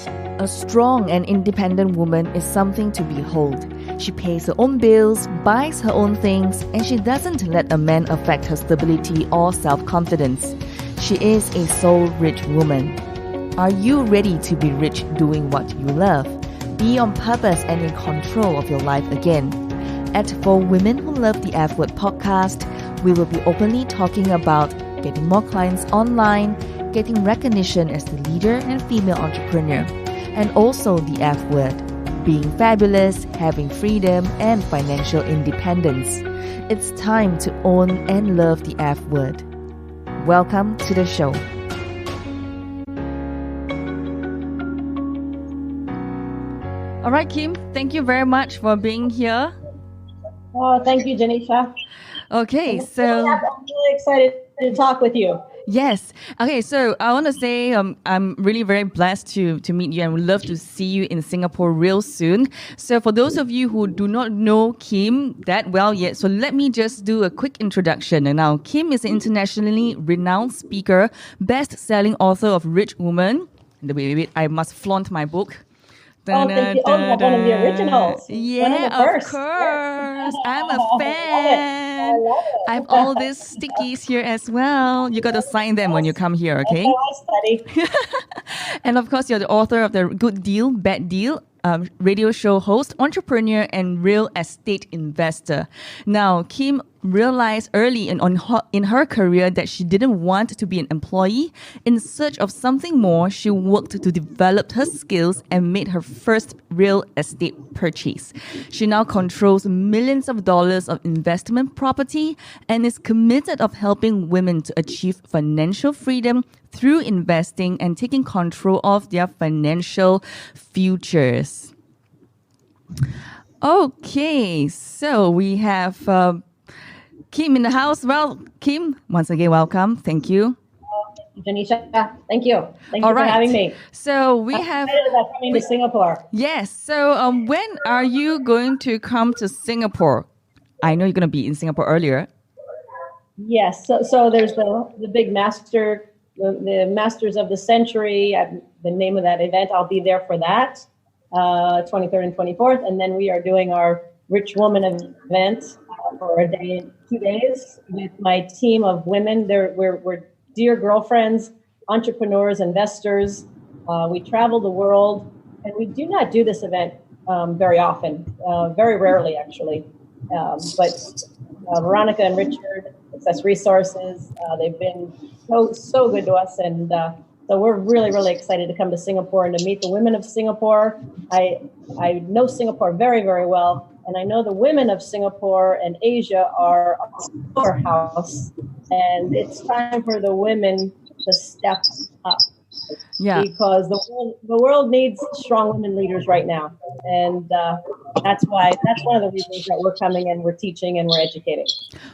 A strong and independent woman is something to behold. She pays her own bills, buys her own things, and she doesn't let a man affect her stability or self-confidence. She is a soul-rich woman. Are you ready to be rich doing what you love? Be on purpose and in control of your life again. At For Women Who Love the F Word podcast, we will be openly talking about getting more clients online, getting recognition as the leader and female entrepreneur, and also the F word, being fabulous, having freedom, and financial independence. It's time to own and love the F word. Welcome to the show. All right, Kim, thank you very much for being here. Oh, thank you, Janisha. Okay, so I'm really excited to talk with you. Yes. Okay, so I want to say I'm really very blessed to meet you and would love to see you in Singapore real soon. So for those of you who do not know Kim that well yet, so let me just do a quick introduction. And now, Kim is an internationally renowned speaker, best-selling author of Rich Woman. Wait, I must flaunt my book. Oh, thank you. Oh, one of the originals. Yeah, of course. I'm a fan. I love it. I have all these stickies here as well. You got to sign them when you come here, okay? That's how I study. And of course, you're the author of the Good Deal, Bad Deal, radio show host, entrepreneur, and real estate investor. Now, Kim realized early in her career that she didn't want to be an employee. In search of something more, she worked to develop her skills and made her first real estate purchase. She now controls millions of dollars of investment property and is committed of helping women to achieve financial freedom through investing and taking control of their financial futures. Okay, so we have Kim in the house. Well, Kim, once again, welcome. Thank you. Janisha, thank you. Thank you for having me. So I'm excited about coming to Singapore. Yes. So when are you going to come to Singapore? I know you're going to be in Singapore earlier. Yes. So there's the big the Masters of the Century. The name of that event. I'll be there for that, 23rd and 24th, and then we are doing our Rich Woman event for a day, 2 days, with my team of women. We're dear girlfriends, entrepreneurs, investors. We travel the world, and we do not do this event very often, very rarely actually. But Veronica and Richard, Success Resources, they've been so good to us, and so we're really, really excited to come to Singapore and to meet the women of Singapore. I know Singapore very, very well, and I know the women of Singapore and Asia are a powerhouse, and it's time for the women to step up. Yeah. Because the world needs strong women leaders right now, and that's one of the reasons that we're coming and we're teaching and we're educating.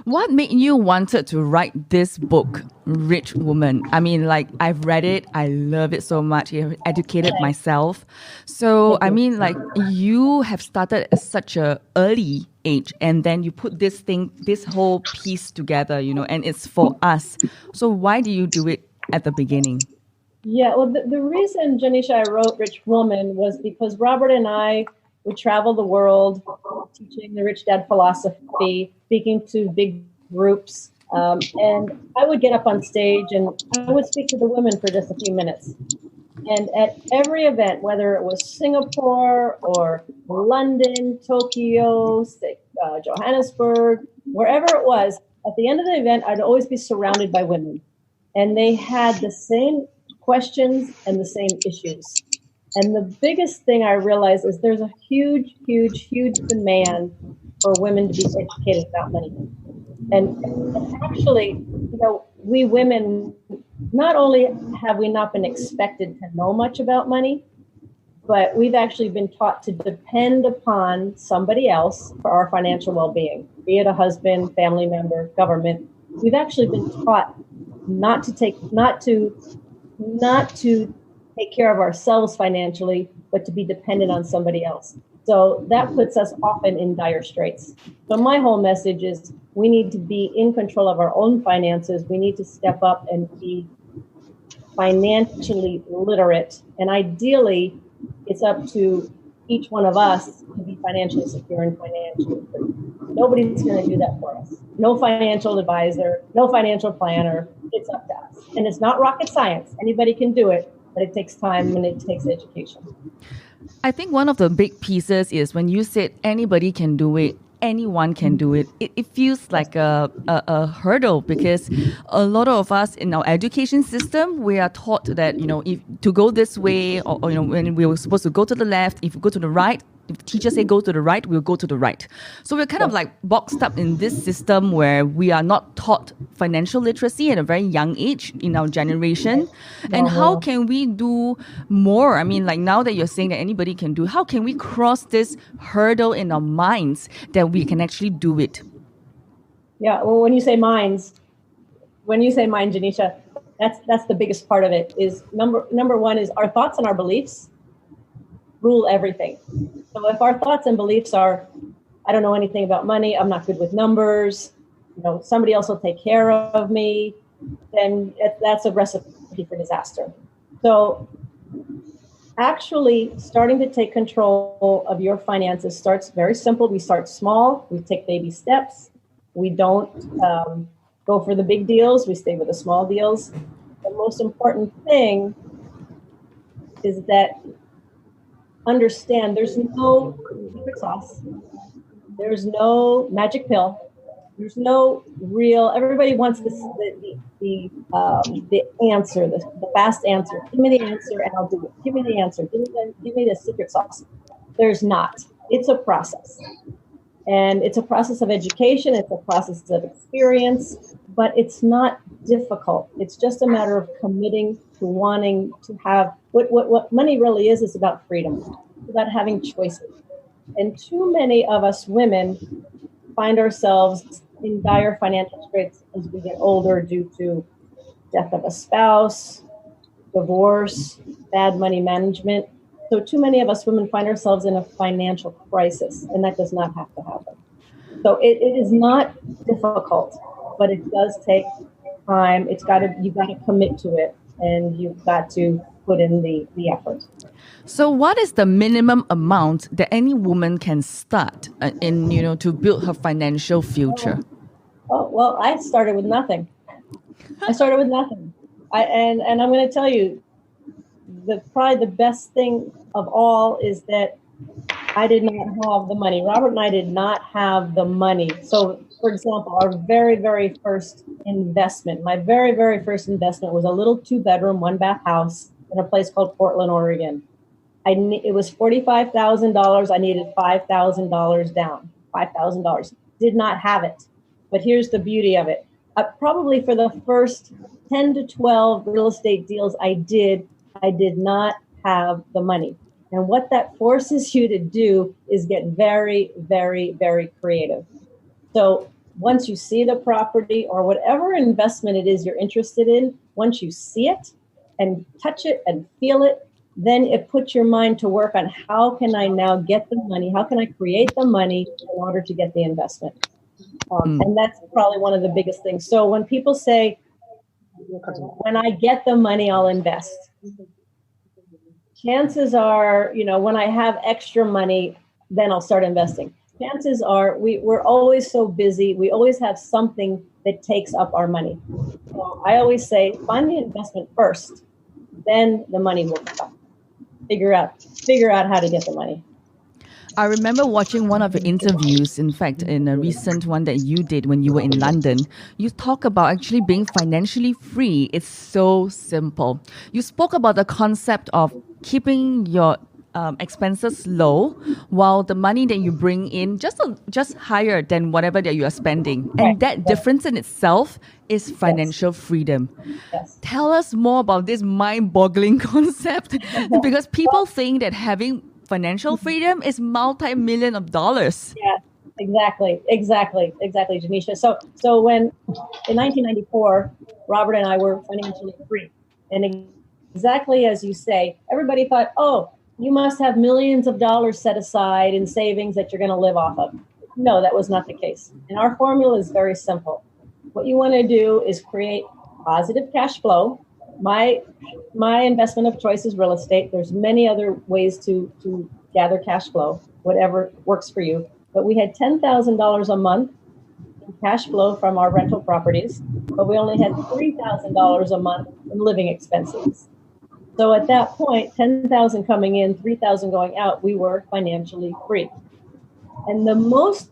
What made you wanted to write this book, Rich Woman? I mean, like, I've read it, I love it so much. I've educated myself. So I mean, like, you have started at such a early age, and then you put this whole piece together, and it's for us. So why do you do it at the beginning? Yeah, well, the reason, Janisha, I wrote Rich Woman was because Robert and I would travel the world teaching the Rich Dad philosophy, speaking to big groups, and I would get up on stage and I would speak to the women for just a few minutes. And at every event, whether it was Singapore or London, Tokyo, Johannesburg, wherever it was, at the end of the event, I'd always be surrounded by women. And they had the same questions and the same issues. And the biggest thing I realized is there's a huge, huge, huge demand for women to be educated about money. And actually, we women, not only have we not been expected to know much about money, but we've actually been taught to depend upon somebody else for our financial well-being, be it a husband, family member, government. We've actually been taught not to take care of ourselves financially, but to be dependent on somebody else. So that puts us often in dire straits. So my whole message is we need to be in control of our own finances. We need to step up and be financially literate. And ideally, it's up to each one of us to be financially secure and financially free. Nobody's going to do that for us. No financial advisor, no financial planner. It's up to us. And it's not rocket science. Anybody can do it, but it takes time and it takes education. I think one of the big pieces is when you said anybody can do it, anyone can do it. It feels like a hurdle because a lot of us in our education system, we are taught that, if to go this way or when we were supposed to go to the left, if you go to the right, if the teacher say go to the right, we'll go to the right. So we're kind of like boxed up in this system where we are not taught financial literacy at a very young age in our generation. And how can we do more? I mean, like now that you're saying that anybody can do, how can we cross this hurdle in our minds that we can actually do it? Yeah, well, when you say minds, Janisha, that's the biggest part of it. Is number one is our thoughts and our beliefs rule everything. So if our thoughts and beliefs are, I don't know anything about money, I'm not good with numbers, somebody else will take care of me, then that's a recipe for disaster. So actually starting to take control of your finances starts very simple. We start small, we take baby steps. We don't go for the big deals, we stay with the small deals. The most important thing is that understand there's no secret sauce. There's no magic pill. There's no real. Everybody wants the answer, the fast answer. Give me the answer and I'll do it. Give me the answer. Give me the secret sauce. There's not. It's a process, and it's a process of education. It's a process of experience, but it's not difficult. It's just a matter of committing to wanting to have what money really is about freedom. It's about having choices. And too many of us women find ourselves in dire financial straits as we get older due to death of a spouse, divorce, bad money management. So too many of us women find ourselves in a financial crisis, and that does not have to happen. So it is not difficult, but it does take time. You've got to commit to it, and you've got to put in the effort. So what is the minimum amount that any woman can start to build her financial future? Oh, well, I started with nothing. And I'm going to tell you, probably the best thing of all is that I did not have the money. Robert and I did not have the money. So, for example, our very, very first investment, my very, very first investment was a little 2-bedroom, 1-bath house in a place called Portland, Oregon. It was $45,000. I needed $5,000 down. $5,000. Did not have it. But here's the beauty of it. Probably for the first 10 to 12 real estate deals I did not have the money. And what that forces you to do is get very, very, very creative. So once you see the property or whatever investment it is you're interested in, once you see it and touch it and feel it, then it puts your mind to work on how can I now get the money? How can I create the money in order to get the investment? And that's probably one of the biggest things. So when people say, when I get the money, I'll invest. Chances are, when I have extra money, then I'll start investing. Chances are we're always so busy. We always have something that takes up our money. So I always say, find the investment first, then the money will come. Figure out how to get the money. I remember watching one of your interviews, in fact, in a recent one that you did when you were in London. You talk about actually being financially free. It's so simple. You spoke about the concept of keeping your expenses low while the money that you bring in just higher than whatever that you are spending. And that difference in itself is financial freedom. Yes. Tell us more about this mind-boggling concept because people think that having financial freedom is multi-million of dollars. Yeah, exactly, Janisha. So when in 1994, Robert and I were financially free, and exactly as you say, everybody thought, oh, you must have millions of dollars set aside in savings that you're going to live off of. No, that was not the case. And our formula is very simple. What you want to do is create positive cash flow my investment of choice is real estate. There's many other ways to gather cash flow, whatever works for you. But we had $10,000 a month in cash flow from our rental properties, but we only had $3,000 a month in living expenses. So at that point, 10,000 coming in, 3,000 going out, we were financially free. And the most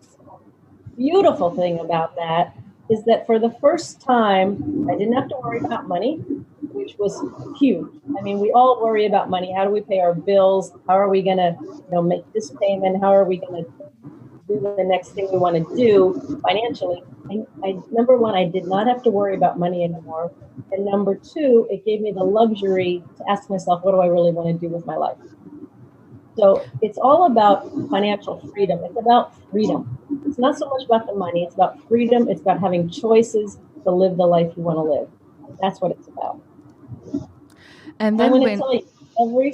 beautiful thing about that is that for the first time, I didn't have to worry about money, which was huge. I mean, we all worry about money. How do we pay our bills? How are we going to, make this payment? How are we going to do the next thing we want to do financially? Number one, I did not have to worry about money anymore. And number two, it gave me the luxury to ask myself, what do I really want to do with my life? So it's all about financial freedom. It's about freedom. It's not so much about the money. It's about freedom. It's about having choices to live the life you want to live. That's what it's about. And then I'm going to tell you, every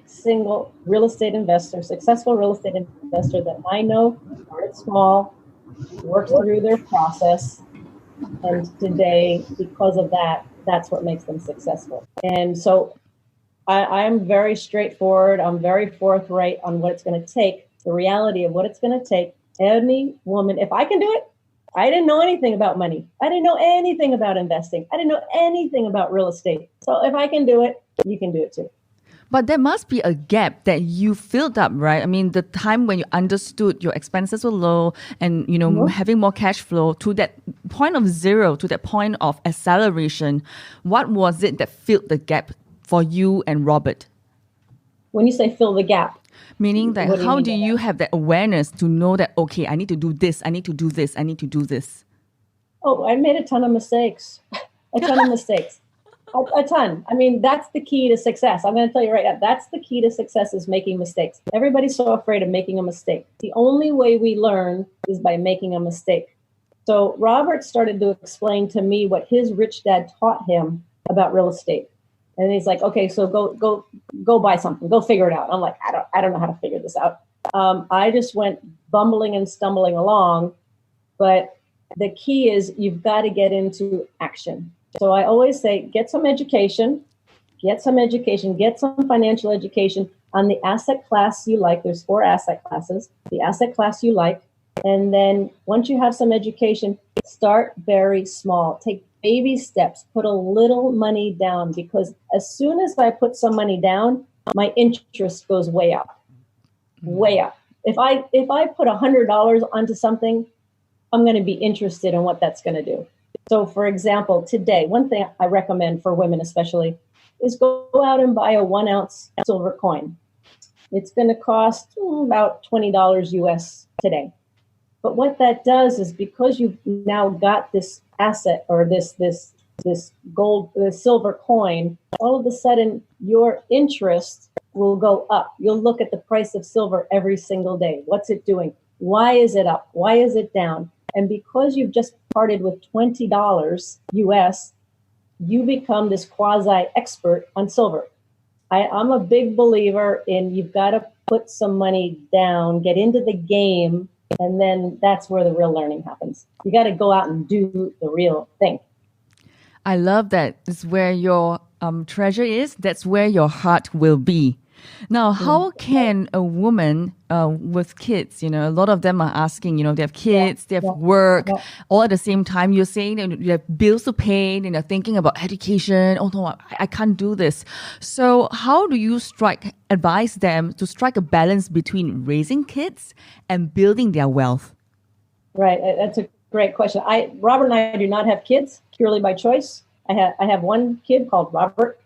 single real estate investor, successful real estate investor that I know, started small, worked through their process, and today, because of that, that's what makes them successful. And so I'm very straightforward. I'm very forthright on what it's going to take, the reality of what it's going to take. Any woman, if I can do it, I didn't know anything about money. I didn't know anything about investing. I didn't know anything about real estate. So if I can do it, you can do it too. But there must be a gap that you filled up, right? I mean, the time when you understood your expenses were low and, having more cash flow to that point of zero, to that point of acceleration, what was it that filled the gap for you and Robert? When you say fill the gap, meaning that how do you have that awareness to know that, okay, I need to do this, I need to do this, I need to do this? Oh, I made a ton of mistakes. A ton. I mean, that's the key to success. I'm going to tell you right now, that's the key to success is making mistakes. Everybody's so afraid of making a mistake. The only way we learn is by making a mistake. So Robert started to explain to me what his rich dad taught him about real estate. And he's like, okay, so go buy something, go figure it out. I'm like, I don't know how to figure this out. I just went bumbling and stumbling along, but the key is you've got to get into action. So I always say, get some education, get some financial education on the asset class you like. There's 4 asset classes, the asset class you like. And then once you have some education, start very small. Take baby steps, put a little money down, because as soon as I put some money down, my interest goes way up, way up. If I put $100 onto something, I'm going to be interested in what that's going to do. So for example, today, one thing I recommend for women especially is go out and buy a 1 ounce silver coin. It's going to cost about $20 US today. But what that does is, because you've now got this asset or this gold, this silver coin, all of a sudden your interest will go up. You'll look at the price of silver every single day. What's it doing? Why is it up? Why is it down? And because you've just parted with $20 US, you become this quasi-expert on silver. I'm a big believer in you've got to put some money down, get into the game, and then that's where the real learning happens. You got to go out and do the real thing. I love that. It's where your treasure is. That's where your heart will be. Now, how can a woman with kids, a lot of them are asking, they have kids, they have work, all at the same time. You're saying that you have bills to pay and you're thinking about education. Oh, no, I can't do this. So how do you advise them to strike a balance between raising kids and building their wealth? Right. That's a great question. Robert and I do not have kids purely by choice. I have one kid called Robert.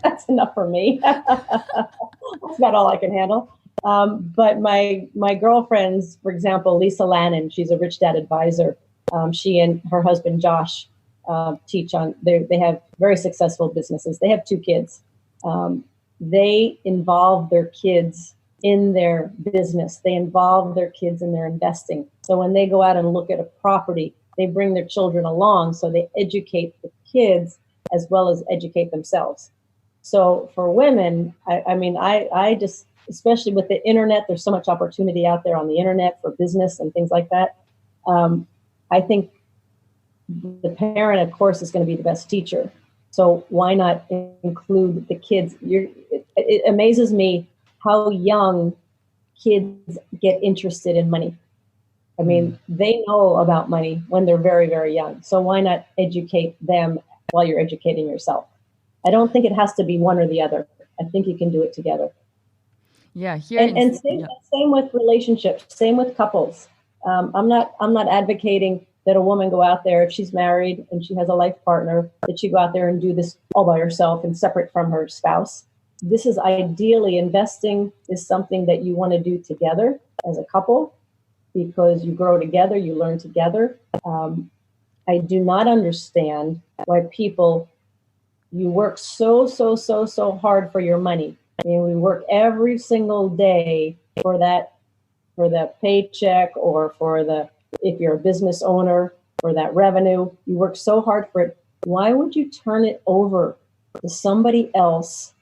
That's enough for me. That's about all I can handle. But my girlfriends, for example, Lisa Lannon, she's a Rich Dad advisor. She and her husband, Josh, teach on, they have very successful businesses. They have 2 kids. They involve their kids in their business. They involve their kids in their investing. So when they go out and look at a property, they bring their children along. So they educate the kids as well as educate themselves. So for women, I just, especially with the internet, there's so much opportunity out there on the internet for business and things like that. I think the parent, of course, is going to be the best teacher. So why not include the kids? It amazes me how young kids get interested in money. I mean, they know about money when they're very, very young. So why not educate them while you're educating yourself? I don't think it has to be one or the other. I think you can do it together. Yeah, here And same with relationships, same with couples. I'm not advocating that a woman go out there if she's married and she has a life partner, that she go out there and do this all by herself and separate from her spouse. This is ideally, investing is something that you want to do together as a couple, because you grow together, you learn together. I do not understand why you work so hard for your money. I mean, we work every single day for that paycheck, or if you're a business owner, for that revenue. You work so hard for it. Why would you turn it over to somebody else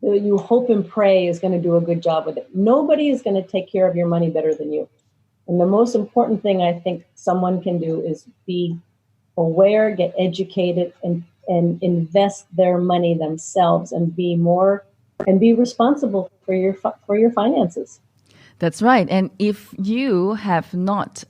that you hope and pray is going to do a good job with it? Nobody is going to take care of your money better than you. And the most important thing I think someone can do is be aware, get educated, and invest their money themselves, and be responsible for your finances. That's right. And if you have not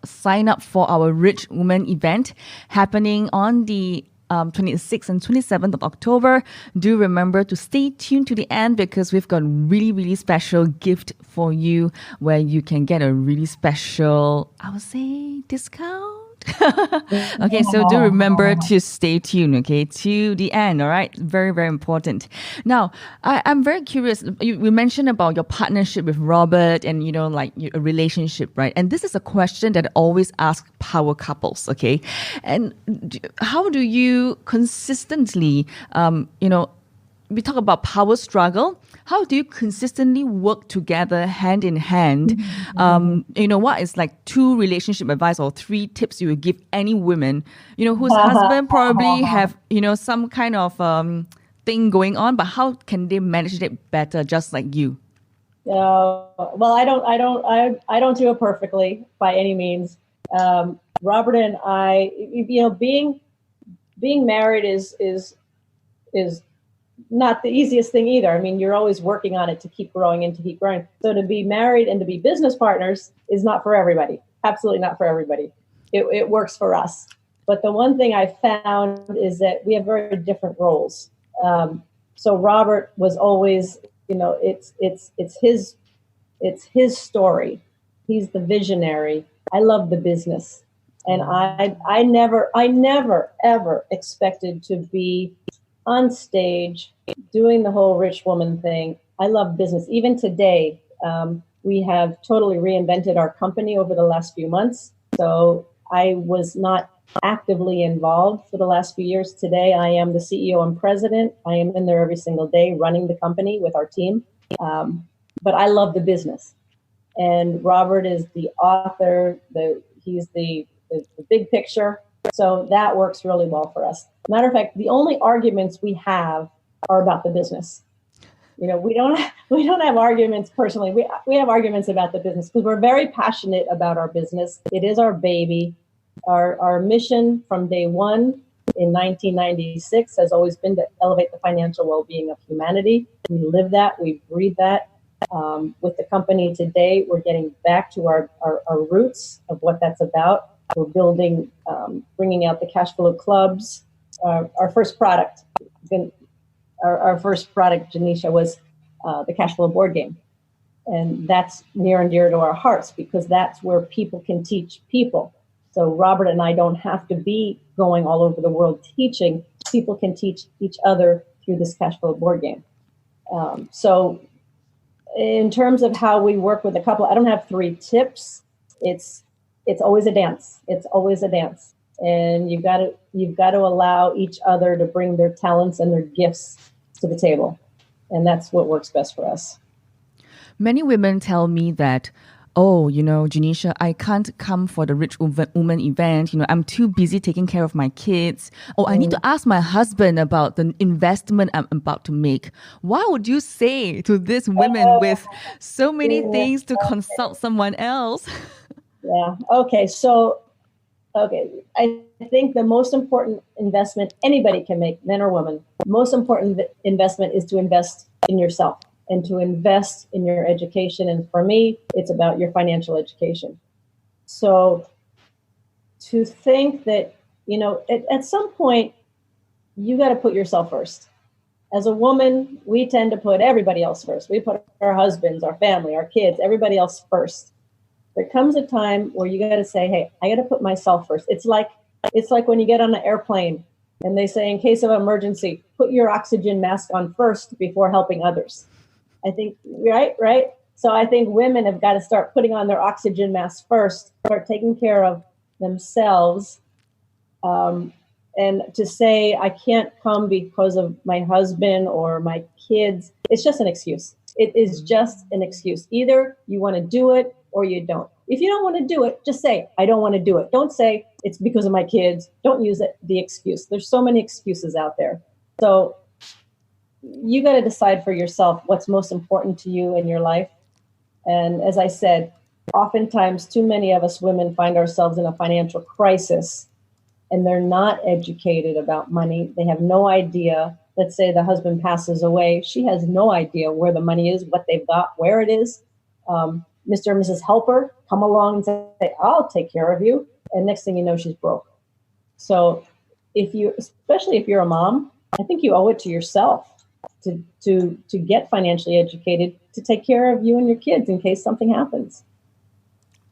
signed up for our Rich Woman event happening on the 26th and 27th of October, do remember to stay tuned to the end, because we've got a really, really special gift for you where you can get a really special, I would say, discount. Okay, so do remember to stay tuned, okay, to the end, all right? Very, very important. Now, I'm very curious. We mentioned about your partnership with Robert and, like a relationship, right? And this is a question that I always ask power couples, okay? And how do you consistently, we talk about power struggle. How do you consistently work together hand in hand? What is like 2 relationship advice or 3 tips you would give any women, whose husband probably have, some kind of thing going on, but how can they manage it better, just like you? Well, I don't do it perfectly by any means. Robert and I, being married is not the easiest thing either. I mean, you're always working on it to keep growing and to keep growing. So to be married and to be business partners is not for everybody. Absolutely not for everybody. It works for us. But the one thing I found is that we have very different roles. So Robert was always, it's his story. He's the visionary. I love the business. And I never ever expected to be on stage doing the whole rich woman thing. I love business. Even today, we have totally reinvented our company over the last few months. So I was not actively involved for the last few years. Today, I am the CEO and president. I am in there every single day running the company with our team. But I love the business. And Robert is the author. He's the big picture. So that works really well for us. Matter of fact, the only arguments we have are about the business. We don't have arguments personally. We have arguments about the business because we're very passionate about our business. It is our baby. Our mission from day one in 1996 has always been to elevate the financial well-being of humanity. We live that. We breathe that. With the company today, we're getting back to our roots of what that's about. We're building, bringing out the cash flow clubs. Our first product, Janisha, was the cash flow board game. And that's near and dear to our hearts because that's where people can teach people. So Robert and I don't have to be going all over the world teaching. People can teach each other through this cash flow board game. So in terms of how we work with a couple, I don't have 3 tips. It's always a dance. It's always a dance. And you've got to allow each other to bring their talents and their gifts to the table. And that's what works best for us. Many women tell me that, Janisha, I can't come for the Rich Woman event. I'm too busy taking care of my kids. I need to ask my husband about the investment I'm about to make. What would you say to these women with so many things to consult someone else? Yeah. Okay. So Okay, I think the most important investment anybody can make, men or women, the most important investment is to invest in yourself and to invest in your education. And for me, it's about your financial education. So to think that, at some point, you got to put yourself first. As a woman, we tend to put everybody else first. We put our husbands, our family, our kids, everybody else first. There comes a time where you got to say, hey, I got to put myself first. It's like when you get on an airplane and they say, in case of emergency, put your oxygen mask on first before helping others. I think, right. So I think women have got to start putting on their oxygen mask first, start taking care of themselves. And to say I can't come because of my husband or my kids, it's just an excuse. It is just an excuse. Either you want to do it or you don't. If you don't want to do it, just say, I don't want to do it. Don't say it's because of my kids. Don't use the excuse. There's so many excuses out there. So you got to decide for yourself what's most important to you in your life. And as I said, oftentimes too many of us women find ourselves in a financial crisis and they're not educated about money. They have no idea. Let's say the husband passes away. She has no idea where the money is, what they've got, where it is. Mr. and Mrs. Helper come along and say, I'll take care of you. And next thing you know, she's broke. So especially if you're a mom, I think you owe it to yourself to get financially educated, to take care of you and your kids in case something happens.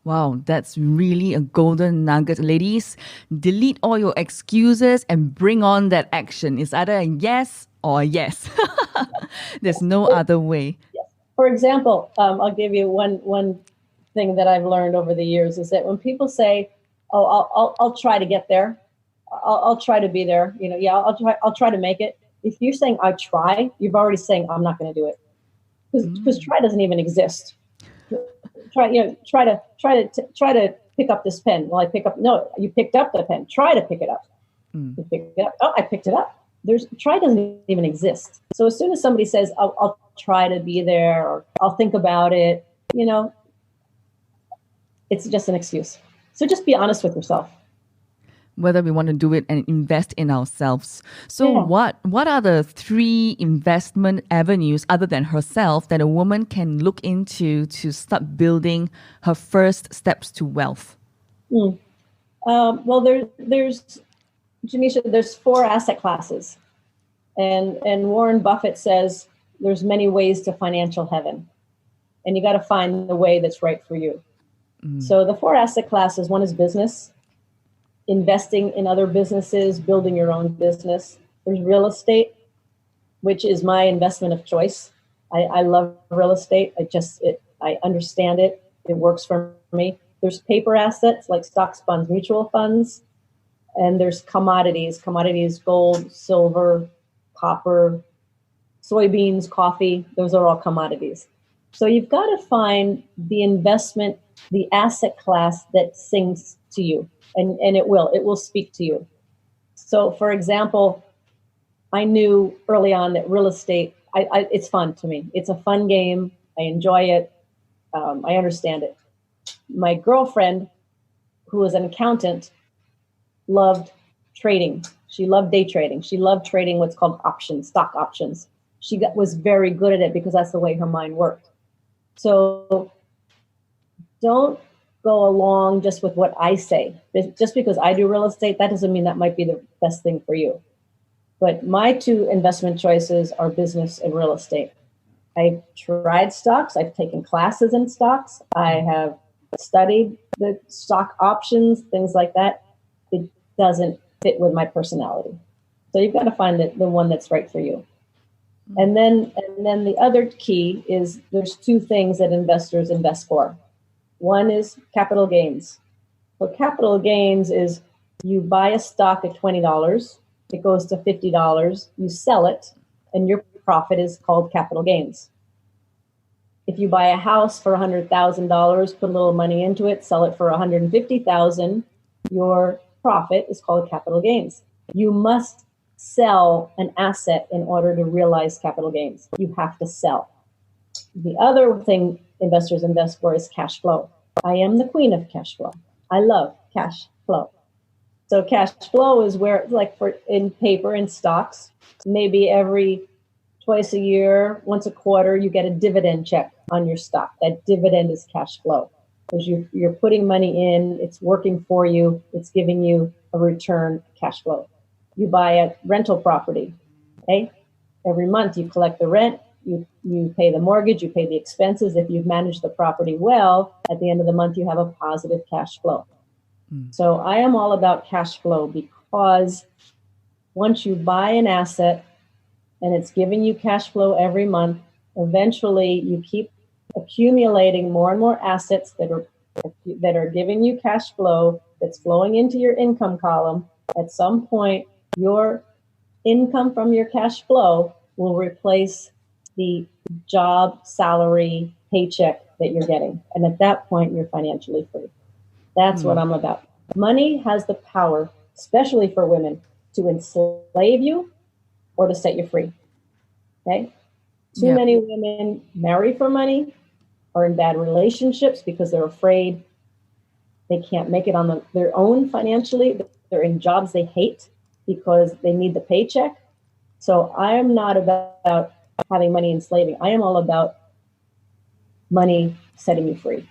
Wow, that's really a golden nugget. Ladies, delete all your excuses and bring on that action. It's either a yes or a yes. There's no other way. For example, I'll give you one thing that I've learned over the years is that when people say, "Oh, I'll try to get there. I'll try to be there," yeah, I'll try to make it. If you're saying I try, you're already saying I'm not going to do it because try doesn't even exist. Try to pick up this pen. Well, you picked up the pen. Try to pick it up. You pick it up. Oh, I picked it up. Try doesn't even exist. So as soon as somebody says, I'll try to be there or I'll think about it, it's just an excuse. So just be honest with yourself. Whether we want to do it and invest in ourselves. So Yeah. what are the 3 investment avenues other than herself that a woman can look into to start building her first steps to wealth? Well, there's Janisha, there's 4 asset classes. And Warren Buffett says there's many ways to financial heaven. And you got to find the way that's right for you. So the 4 asset classes, one is business, investing in other businesses, building your own business. There's real estate, which is my investment of choice. I love real estate. I understand it. It works for me. There's paper assets like stocks, bonds, mutual funds. And there's commodities, gold, silver, copper, soybeans, coffee. Those are all commodities. So you've got to find the investment, the asset class that sings to you. And it will speak to you. So, for example, I knew early on that real estate, it's fun to me. It's a fun game. I enjoy it. I understand it. My girlfriend, who was an accountant, loved trading. She loved day trading. She loved trading what's called options, stock options. She was very good at it because that's the way her mind worked. So don't go along just with what I say. Just because I do real estate, that doesn't mean that might be the best thing for you. But my 2 investment choices are business and real estate. I've tried stocks. I've taken classes in stocks. I have studied the stock options, things like that. It doesn't fit with my personality. So you've got to find the one that's right for you. And then the other key is there's 2 things that investors invest for. One is capital gains. So capital gains is you buy a stock at $20, it goes to $50, you sell it, and your profit is called capital gains. If you buy a house for $100,000, put a little money into it, sell it for $150,000, your profit is called capital gains. You must sell an asset in order to realize capital gains. You have to sell. The other thing investors invest for is cash flow. I am the queen of cash flow. I love cash flow. So cash flow is where, like for in paper, in stocks, maybe every twice a year, once a quarter, you get a dividend check on your stock. That dividend is cash flow because you're putting money in, it's working for you, it's giving you a return, cash flow. You buy a rental property, okay? Every month you collect the rent, you pay the mortgage, you pay the expenses. If you've managed the property well, at the end of the month, you have a positive cash flow. So I am all about cash flow because once you buy an asset and it's giving you cash flow every month, eventually you keep accumulating more and more assets that are giving you cash flow that's flowing into your income column. At some point, your income from your cash flow will replace the job, salary, paycheck that you're getting. And at that point, you're financially free. That's what I'm about. Money has the power, especially for women, to enslave you or to set you free. Okay? Too many women marry for money, are in bad relationships because they're afraid they can't make it on their own financially. They're in jobs they hate because they need the paycheck. So I am not about having money enslaving. I am all about money setting you free.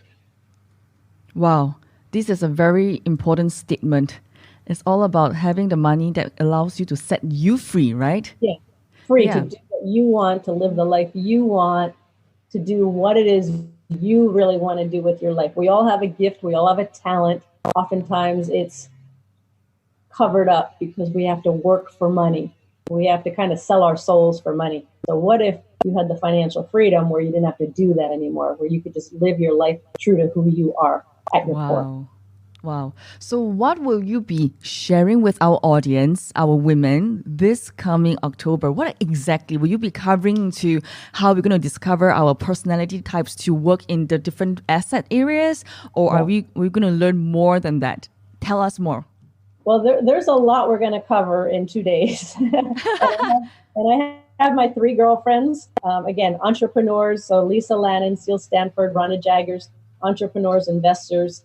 Wow, this is a very important statement. It's all about having the money that allows you to set you free, right? Yeah, free to do what you want, to live the life you want, to do what it is you really want to do with your life. We all have a gift. We all have a talent. Oftentimes it's covered up because we have to work for money. We have to kind of sell our souls for money. So what if you had the financial freedom where you didn't have to do that anymore, where you could just live your life true to who you are at your core? Wow. So what will you be sharing with our audience, our women, this coming October? What exactly will you be covering to how we're going to discover our personality types to work in the different asset areas? Or are we going to learn more than that? Tell us more. Well, there's a lot we're going to cover in 2 days. and I have my 3 girlfriends, again, entrepreneurs. So Lisa Lannon, Seal Stanford, Rhonda Jaggers, entrepreneurs, investors,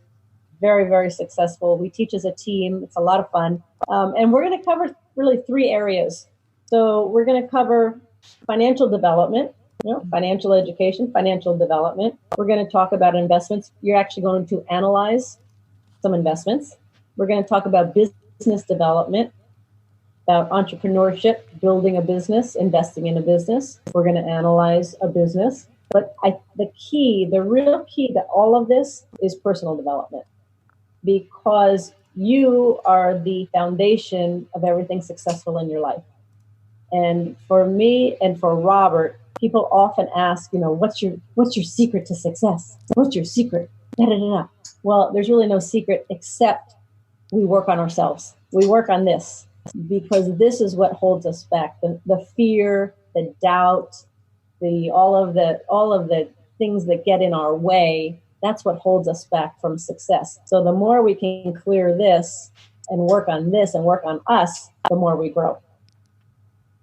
very, very successful. We teach as a team. It's a lot of fun. And we're going to cover really 3 areas. So we're going to cover financial development, financial education, financial development. We're going to talk about investments. You're actually going to analyze some investments. We're going to talk about business development, about entrepreneurship, building a business, investing in a business. We're going to analyze a business. But the real key to all of this is personal development, because you are the foundation of everything successful in your life. And for me and for Robert, people often ask, what's your secret to success? What's your secret? Well, there's really no secret except we work on ourselves. We work on this because this is what holds us back. The fear, the doubt, all of the things that get in our way, that's what holds us back from success. So the more we can clear this and work on this and work on us, the more we grow.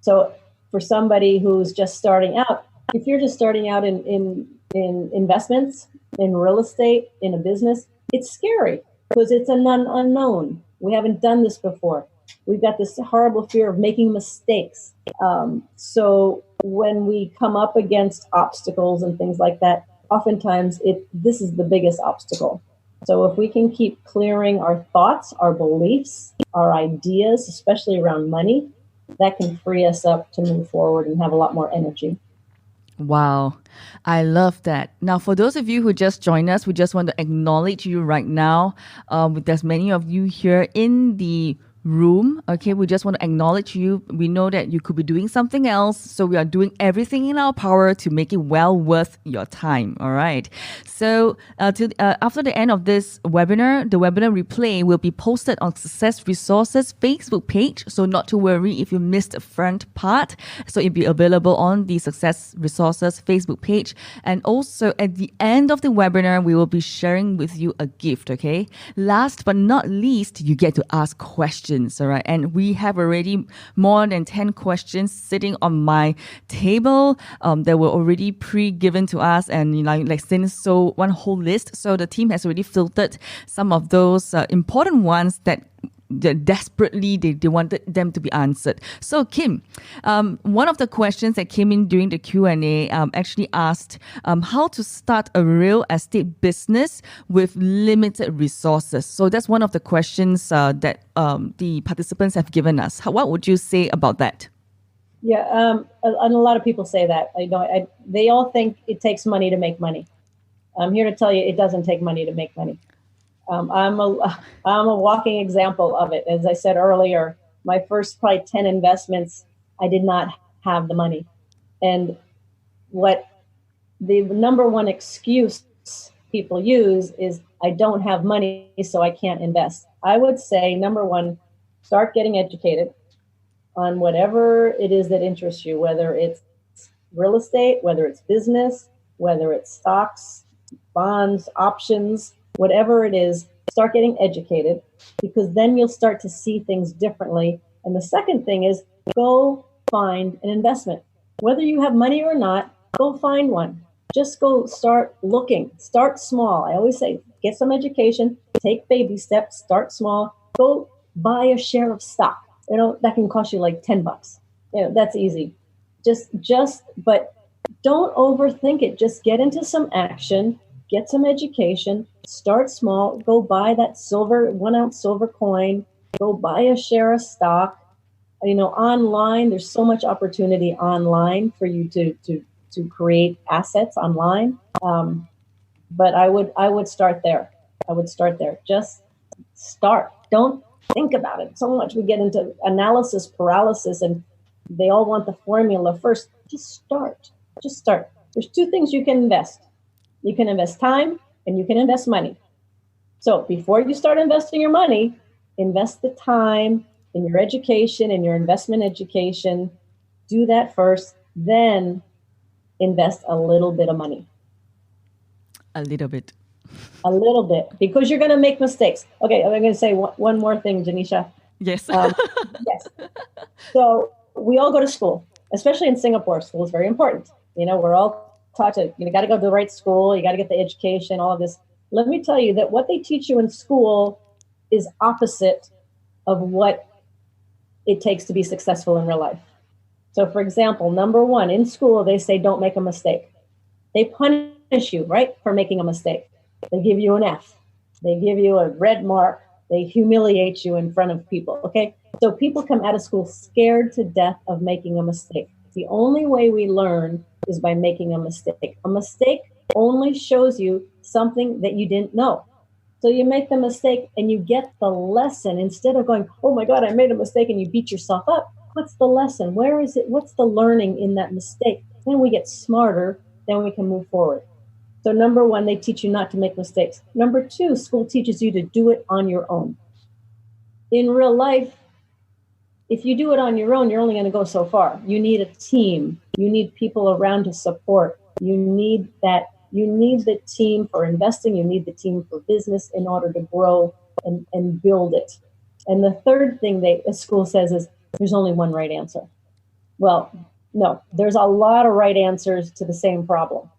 So for somebody who's just starting out, if you're just starting out in investments, in real estate, in a business, it's scary because it's an unknown. We haven't done this before. We've got this horrible fear of making mistakes. So when we come up against obstacles and things like that, oftentimes this is the biggest obstacle. So if we can keep clearing our thoughts, our beliefs, our ideas, especially around money, that can free us up to move forward and have a lot more energy. Wow, I love that. Now, for those of you who just joined us, we just want to acknowledge you right now. There's many of you here in the room. Okay, we just want to acknowledge you. We know that you could be doing something else, so we are doing everything in our power to make it well worth your time. All right. So after the end of this webinar, the webinar replay will be posted on Success Resources Facebook page. So not to worry if you missed the front part. So it'll be available on the Success Resources Facebook page. And also at the end of the webinar, we will be sharing with you a gift. Okay. Last but not least, you get to ask questions. All right. And we have already more than 10 questions sitting on my table that were already pre-given to us and so one whole list. So the team has already filtered some of those important ones that desperately they wanted them to be answered. So Kim, one of the questions that came in during the Q&A actually asked how to start a real estate business with limited resources. So that's one of the questions that the participants have given us. What would you say about that? Yeah, and a lot of people say that. They all think it takes money to make money. I'm here to tell you it doesn't take money to make money. I'm a walking example of it. As I said earlier, my first probably 10 investments, I did not have the money. And what the number one excuse people use is, I don't have money, so I can't invest. I would say, number one, start getting educated on whatever it is that interests you, whether it's real estate, whether it's business, whether it's stocks, bonds, options, whatever it is. Start getting educated, because then you'll start to see things differently. And the second thing is, go find an investment. Whether you have money or not, go find one. Just go start looking. Start small. I always say, get some education, take baby steps, start small, go buy a share of stock. That can cost you like $10. That's easy. But don't overthink it. Just get into some action, get some education, start small, go buy that 1 ounce silver coin, go buy a share of stock. Online, there's so much opportunity online for you to create assets online. But I would start there. Just start. Don't think about it so much. We get into analysis paralysis, and they all want the formula first. Just start. There's two things you can invest. You can invest time and you can invest money. So before you start investing your money, invest the time in your education, in your investment education. Do that first, then invest a little bit of money. A little bit, because you're going to make mistakes. Okay, I'm going to say one more thing, Janisha. Yes. Yes. So we all go to school, especially in Singapore. School is very important. We're all taught to, got to go to the right school. You got to get the education, all of this. Let me tell you that what they teach you in school is opposite of what it takes to be successful in real life. So for example, number one, in school, they say, don't make a mistake. They punish you, right, for making a mistake. They give you an F. They give you a red mark. They humiliate you in front of people, okay? So people come out of school scared to death of making a mistake. The only way we learn is by making a mistake. A mistake only shows you something that you didn't know. So you make the mistake and you get the lesson. Instead of going, oh my God, I made a mistake, and you beat yourself up. What's the lesson? Where is it? What's the learning in that mistake? Then we get smarter, then we can move forward. So number one, they teach you not to make mistakes. Number two, school teaches you to do it on your own. In real life, if you do it on your own, you're only going to go so far. You need a team. You need people around to support. You need the team for investing. You need the team for business in order to grow and build it. And the third thing a school says is, there's only one right answer. Well, no, there's a lot of right answers to the same problem.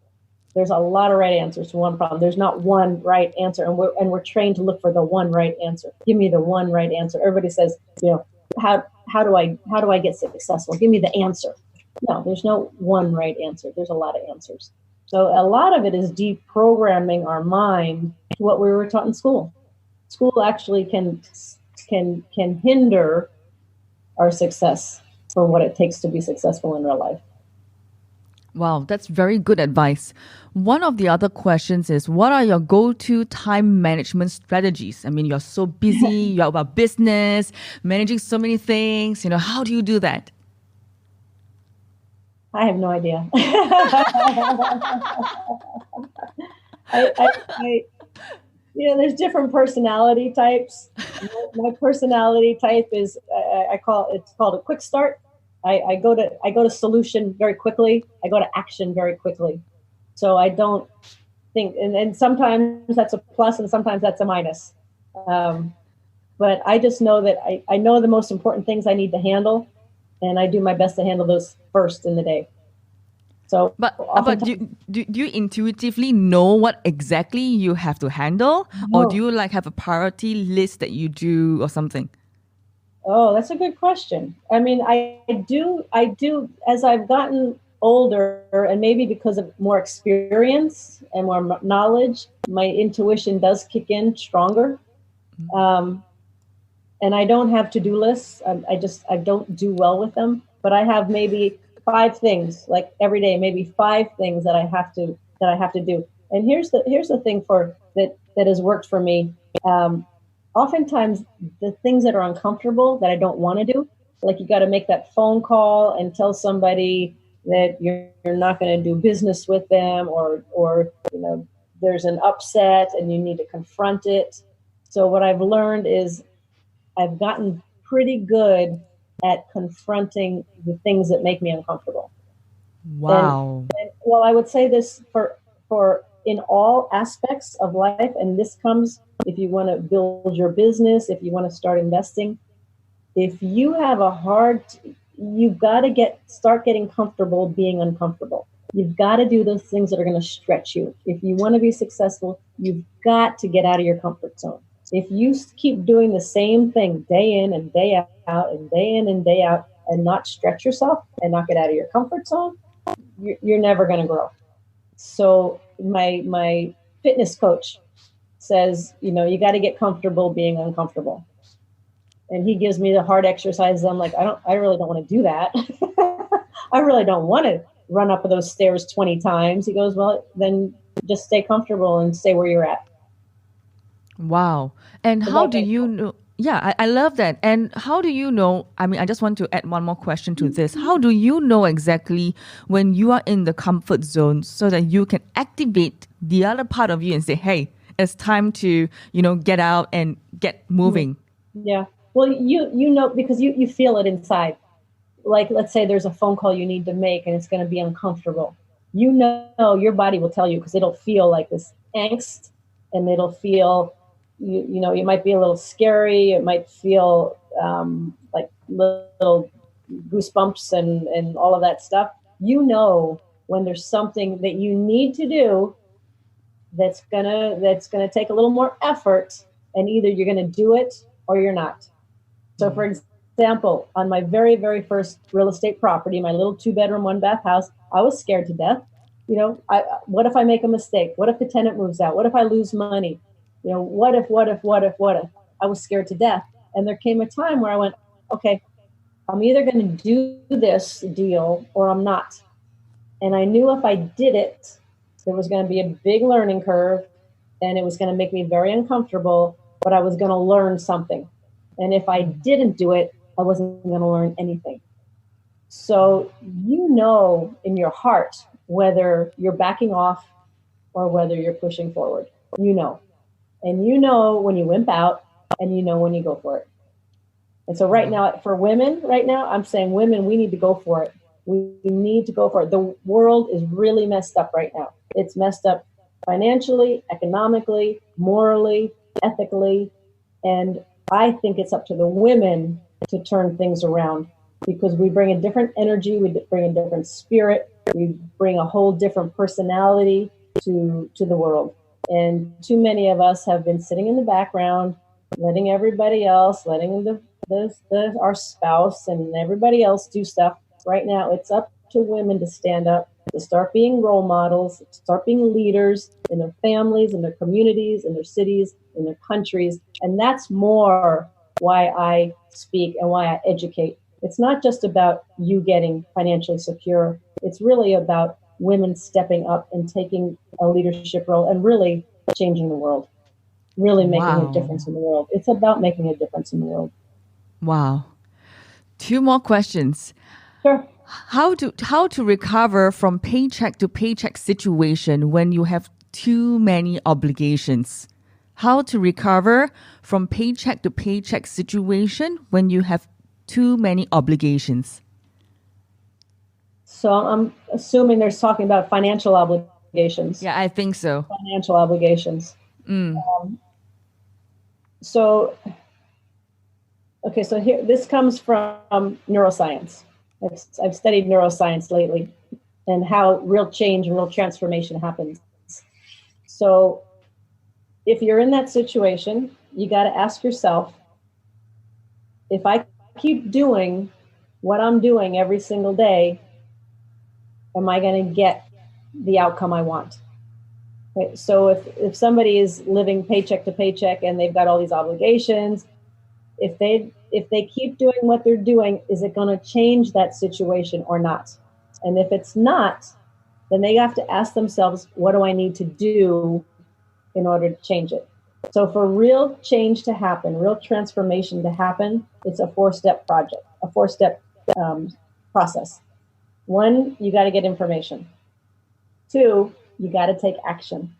There's a lot of right answers to one problem. There's not one right answer, and we're trained to look for the one right answer. Give me the one right answer. Everybody says, how do I get successful? Give me the answer. No, there's no one right answer. There's a lot of answers. So a lot of it is deprogramming our mind to what we were taught in school. School actually can hinder our success for what it takes to be successful in real life. Wow, that's very good advice. One of the other questions is, what are your go-to time management strategies? I mean, you're so busy, you're about business, managing so many things. How do you do that? I have no idea. There's different personality types. My personality type is, it's called a quick start. I go to solution very quickly. I go to action very quickly. So I don't think, and sometimes that's a plus and sometimes that's a minus. But I just know that I know the most important things I need to handle, and I do my best to handle those first in the day. So, but do you intuitively know what exactly you have to handle, or do you have a priority list that you do or something? Oh, that's a good question. I mean, I do, as I've gotten older, and maybe because of more experience and more knowledge, my intuition does kick in stronger. Um, and I don't have to-do lists. I don't do well with them, but I have maybe five things, like every day, maybe five things that I have to do. And here's the thing that has worked for me. Um, Oftentimes, the things that are uncomfortable that I don't want to do, like you got to make that phone call and tell somebody that you're not going to do business with them, or there's an upset and you need to confront it. So what I've learned is I've gotten pretty good at confronting the things that make me uncomfortable. And, Wow. and well, I would say this for in all aspects of life, and this comes if you want to build your business, if you want to start investing. If you have a hard, you've got to start getting comfortable being uncomfortable. You've got to do those things that are going to stretch you. If you want to be successful, you've got to get out of your comfort zone. If you keep doing the same thing day in and day out and day in and day out and not stretch yourself and not get out of your comfort zone, you're never going to grow. So my fitness coach says, you got to get comfortable being uncomfortable. And he gives me the hard exercises. I'm like, I really don't want to do that. I really don't want to run up those stairs 20 times. He goes, well, then just stay comfortable and stay where you're at. Wow. And Does how that do make you sense? know? Yeah, I love that. And how do you know? I mean, I just want to add one more question to this. How do you know exactly when you are in the comfort zone so that you can activate the other part of you and say, hey, it's time to, get out and get moving? Yeah. Well, because you feel it inside. Like, let's say there's a phone call you need to make and it's going to be uncomfortable. Your body will tell you, because it'll feel like this angst, and it'll feel, it might be a little scary. It might feel like little goosebumps and all of that stuff. When there's something that you need to do that's gonna take a little more effort, and either you're gonna do it or you're not. So, for example, on my very, very first real estate property, my little 2-bedroom, 1-bath house, I was scared to death. What if I make a mistake? What if the tenant moves out? What if I lose money? What if? I was scared to death. And there came a time where I went, okay, I'm either going to do this deal or I'm not. And I knew if I did it, there was going to be a big learning curve, and it was going to make me very uncomfortable, but I was going to learn something. And if I didn't do it, I wasn't going to learn anything. So in your heart whether you're backing off or whether you're pushing forward. And when you wimp out, and when you go for it. And so right now, for women, I'm saying, women, we need to go for it. We need to go for it. The world is really messed up right now. It's messed up financially, economically, morally, ethically. And I think it's up to the women to turn things around, because we bring a different energy, we bring a different spirit, we bring a whole different personality to the world. And too many of us have been sitting in the background, letting everybody else, letting our spouse and everybody else do stuff. Right now, it's up to women to stand up, to start being role models, to start being leaders in their families, in their communities, in their cities, in their countries. And that's more why I speak and why I educate. It's not just about you getting financially secure. It's really about women stepping up and taking a leadership role and really changing the world, really making a Wow. difference in the world. It's about making a difference in the world. Wow. Two more questions. Sure. How to recover from paycheck to paycheck situation when you have too many obligations? How to recover from paycheck to paycheck situation when you have too many obligations? So I'm assuming they're talking about financial obligations. Yeah, I think so. Financial obligations. So, okay, so here, this comes from neuroscience. I've studied neuroscience lately, and how real change and real transformation happens. So if you're in that situation, you got to ask yourself, if I keep doing what I'm doing every single day, am I going to get the outcome I want? Okay, so if somebody is living paycheck to paycheck and they've got all these obligations, if they keep doing what they're doing, is it going to change that situation or not? And if it's not, then they have to ask themselves, what do I need to do in order to change it? So for real change to happen, real transformation to happen, it's a 4-step project, a 4-step process. 1, you got to get information. 2, you got to take action.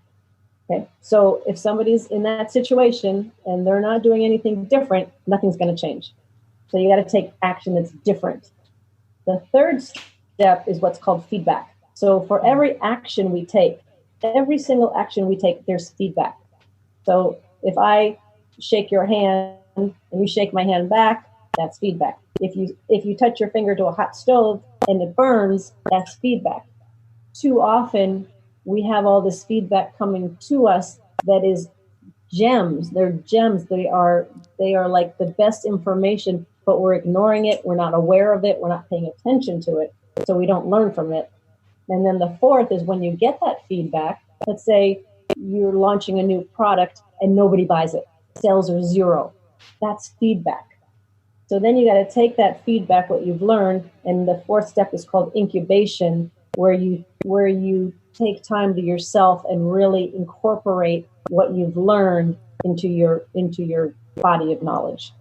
Okay. So if somebody's in that situation and they're not doing anything different, nothing's going to change. So you got to take action that's different. The 3rd step is what's called feedback. So for every action we take, every single action we take, there's feedback. So if I shake your hand and you shake my hand back, that's feedback. If you touch your finger to a hot stove and it burns, that's feedback. Too often we have all this feedback coming to us that is gems. They're gems. They are like the best information, but we're ignoring it. We're not aware of it. We're not paying attention to it. So we don't learn from it. And then the 4th is when you get that feedback, let's say you're launching a new product and nobody buys it. Sales are 0. That's feedback. So then you got to take that feedback, what you've learned, and the 4th step is called incubation, where you take time to yourself and really incorporate what you've learned into your body of knowledge.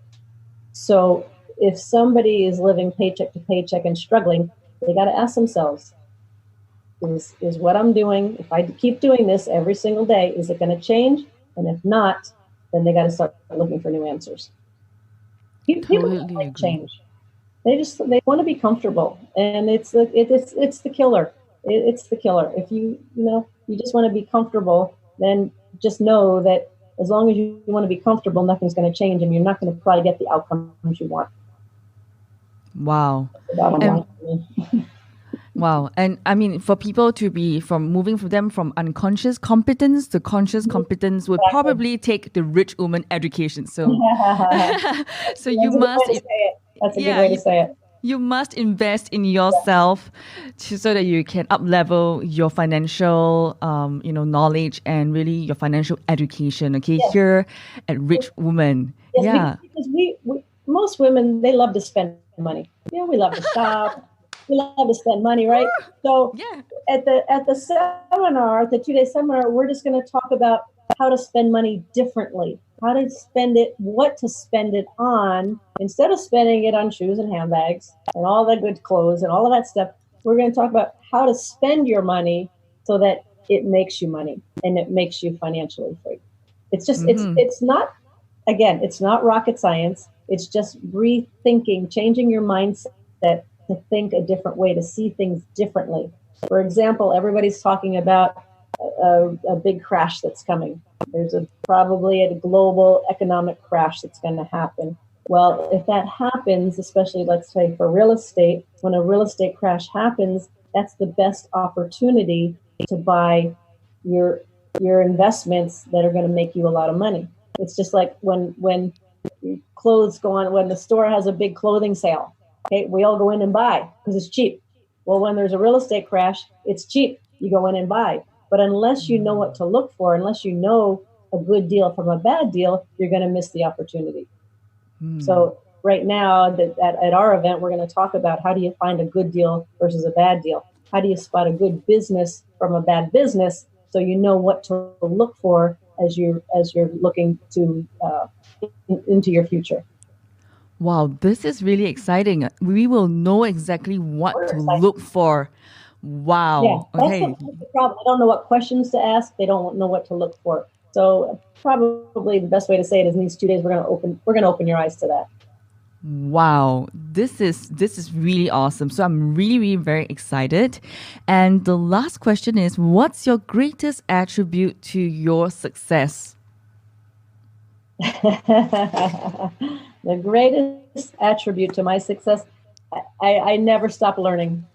So if somebody is living paycheck to paycheck and struggling, they got to ask themselves, is what I'm doing, if I keep doing this every single day, is it going to change? And if not, then they got to start looking for new answers. People don't like change. They want to be comfortable, and it's the killer. It's the killer. If you just want to be comfortable, then just know that as long as you want to be comfortable, nothing's going to change, and you're not going to probably get the outcomes you want. Wow. Wow. And I mean, for people to be moving for them from unconscious competence to conscious competence would probably take the rich woman education. So, so you must. That's a good way to say it. You must invest in yourself so that you can up-level your financial, knowledge and really your financial education. Okay, here at Rich Woman. Yes, because we most women, they love to spend money. We love to shop. We love to spend money, right? So at the seminar, the 2-day seminar, we're just going to talk about how to spend money differently, how to spend it, what to spend it on. Instead of spending it on shoes and handbags and all the good clothes and all of that stuff, we're going to talk about how to spend your money so that it makes you money and it makes you financially free. It's just, it's not rocket science. It's just rethinking, changing your mindset to think a different way, to see things differently. For example, everybody's talking about a big crash that's coming. There's probably a global economic crash that's going to happen. Well, if that happens, especially let's say for real estate, when a real estate crash happens, that's the best opportunity to buy your investments that are going to make you a lot of money. It's just like when clothes go on, when the store has a big clothing sale. Okay, we all go in and buy because it's cheap. Well, when there's a real estate crash, it's cheap. You go in and buy. But unless you know what to look for, unless you know a good deal from a bad deal, you're going to miss the opportunity. So right now at our event, we're going to talk about how do you find a good deal versus a bad deal? How do you spot a good business from a bad business so you know what to look for as you're looking to into your future? Wow, this is really exciting. We will know exactly what to look for. Wow. Yeah, that's the problem. They don't know what questions to ask. They don't know what to look for. So probably the best way to say it is in these 2 days we're going to open your eyes to that. Wow, this is really awesome. So I'm really, really very excited. And the last question is, what's your greatest attribute to your success? The greatest attribute to my success, I never stop learning.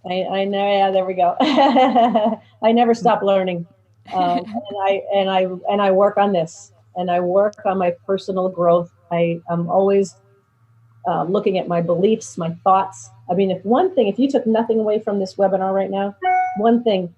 I know. Yeah, there we go. I never stop learning, and I work on this, and I work on my personal growth. I'm always looking at my beliefs, my thoughts. I mean, if you took nothing away from this webinar right now, one thing,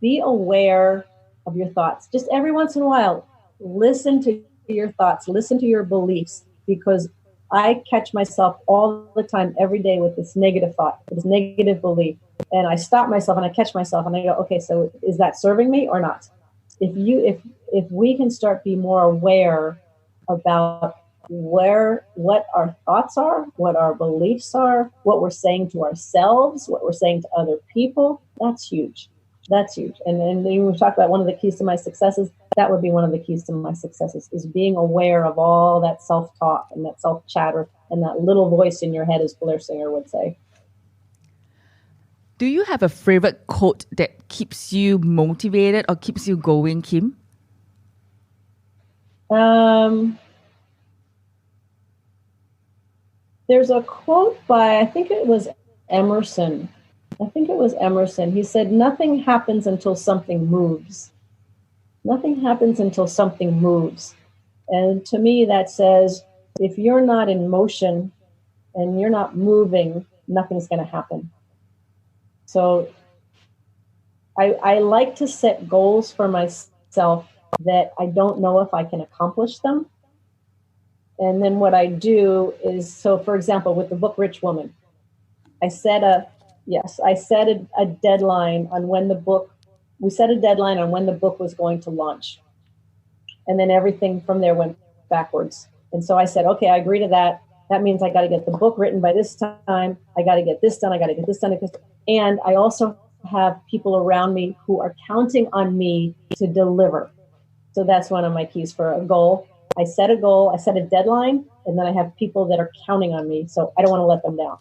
be aware of your thoughts. Just every once in a while, listen to your thoughts, listen to your beliefs, because I catch myself all the time, every day, with this negative thought, this negative belief. And I stop myself and I catch myself and I go, okay, so is that serving me or not? If we can start be more aware about what our thoughts are, what our beliefs are, what we're saying to ourselves, what we're saying to other people, that's huge. That's huge. And then we talk about one of the keys to my successes. That would be one of the keys to my successes, is being aware of all that self-talk and that self-chatter and that little voice in your head, as Blair Singer would say. Do you have a favorite quote that keeps you motivated or keeps you going, Kim? There's a quote by, I think it was Emerson. He said, nothing happens until something moves. Nothing happens until something moves. And to me, that says, if you're not in motion and you're not moving, nothing's going to happen. So I like to set goals for myself that I don't know if I can accomplish them. And then what I do is, so for example, with the book Rich Woman, I set a deadline on when the book was going to launch. And then everything from there went backwards. And so I said, okay, I agree to that. That means I got to get the book written by this time. I got to get this done. And I also have people around me who are counting on me to deliver. So that's one of my keys for a goal. I set a goal, I set a deadline, and then I have people that are counting on me. So I don't want to let them down.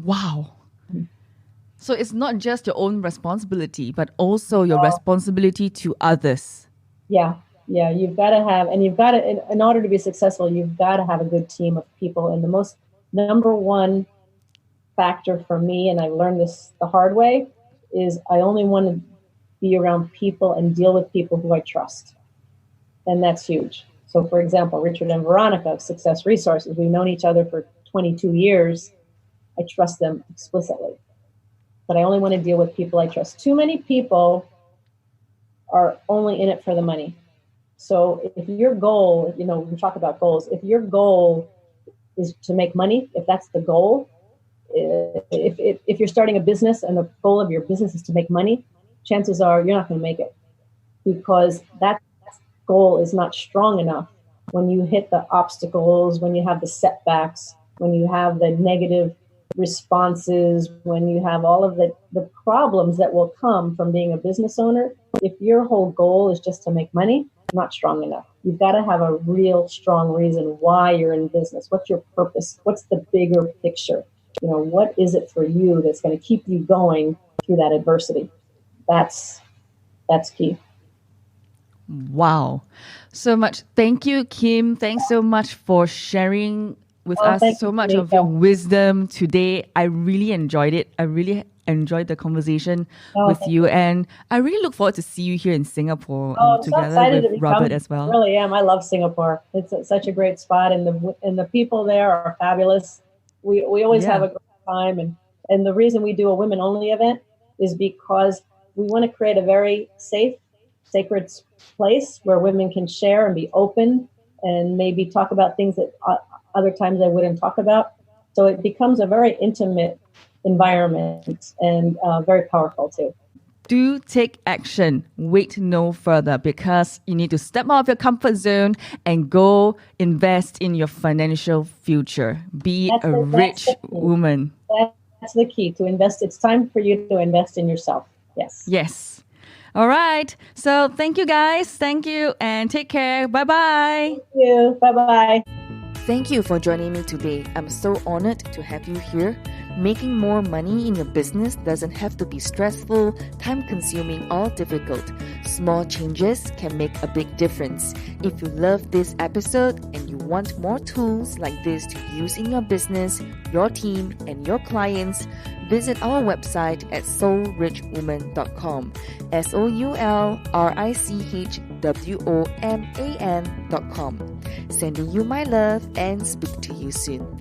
Wow. So it's not just your own responsibility, but also your responsibility to others. Yeah. You've got to have, and you've got to, in order to be successful, you've got to have a good team of people. And the most number one factor for me, and I learned this the hard way, is I only want to be around people and deal with people who I trust. And that's huge. So for example, Richard and Veronica of Success Resources, we've known each other for 22 years. I trust them explicitly. But I only want to deal with people I trust. Too many people are only in it for the money. So if your goal, we talk about goals. If your goal is to make money, if that's the goal, if you're starting a business and the goal of your business is to make money, chances are you're not going to make it, because that goal is not strong enough. When you hit the obstacles, when you have the setbacks, when you have the negative responses, when you have all of the problems that will come from being a business owner, if your whole goal is just to make money, not strong enough. You've got to have a real strong reason why you're in business. What's your purpose? What's the bigger picture? What is it for you that's going to keep you going through that adversity? That's key. Wow. So much. Thank you, Kim. Thanks so much for sharing with us so much of your wisdom today. I really enjoyed it. I really enjoyed the conversation with you. And I really look forward to see you here in Singapore together with Robert as well. I really am. I love Singapore. It's such a great spot, and the people there are fabulous. We always have a great time. And the reason we do a women-only event is because we want to create a very safe, sacred place where women can share and be open and maybe talk about things that other times I wouldn't talk about. So it becomes a very intimate environment and very powerful too. Do take action. Wait no further, because you need to step out of your comfort zone and go invest in your financial future. Be a rich woman. That's the key, to invest. It's time for you to invest in yourself. Yes. All right. So thank you, guys. Thank you and take care. Bye-bye. Thank you. Bye-bye. Thank you for joining me today. I'm so honored to have you here. Making more money in your business doesn't have to be stressful, time-consuming, or difficult. Small changes can make a big difference. If you love this episode and you want more tools like this to use in your business, your team, and your clients, visit our website at soulrichwoman.com. SOULRICHWOMAN.com. Sending you my love and speak to you soon.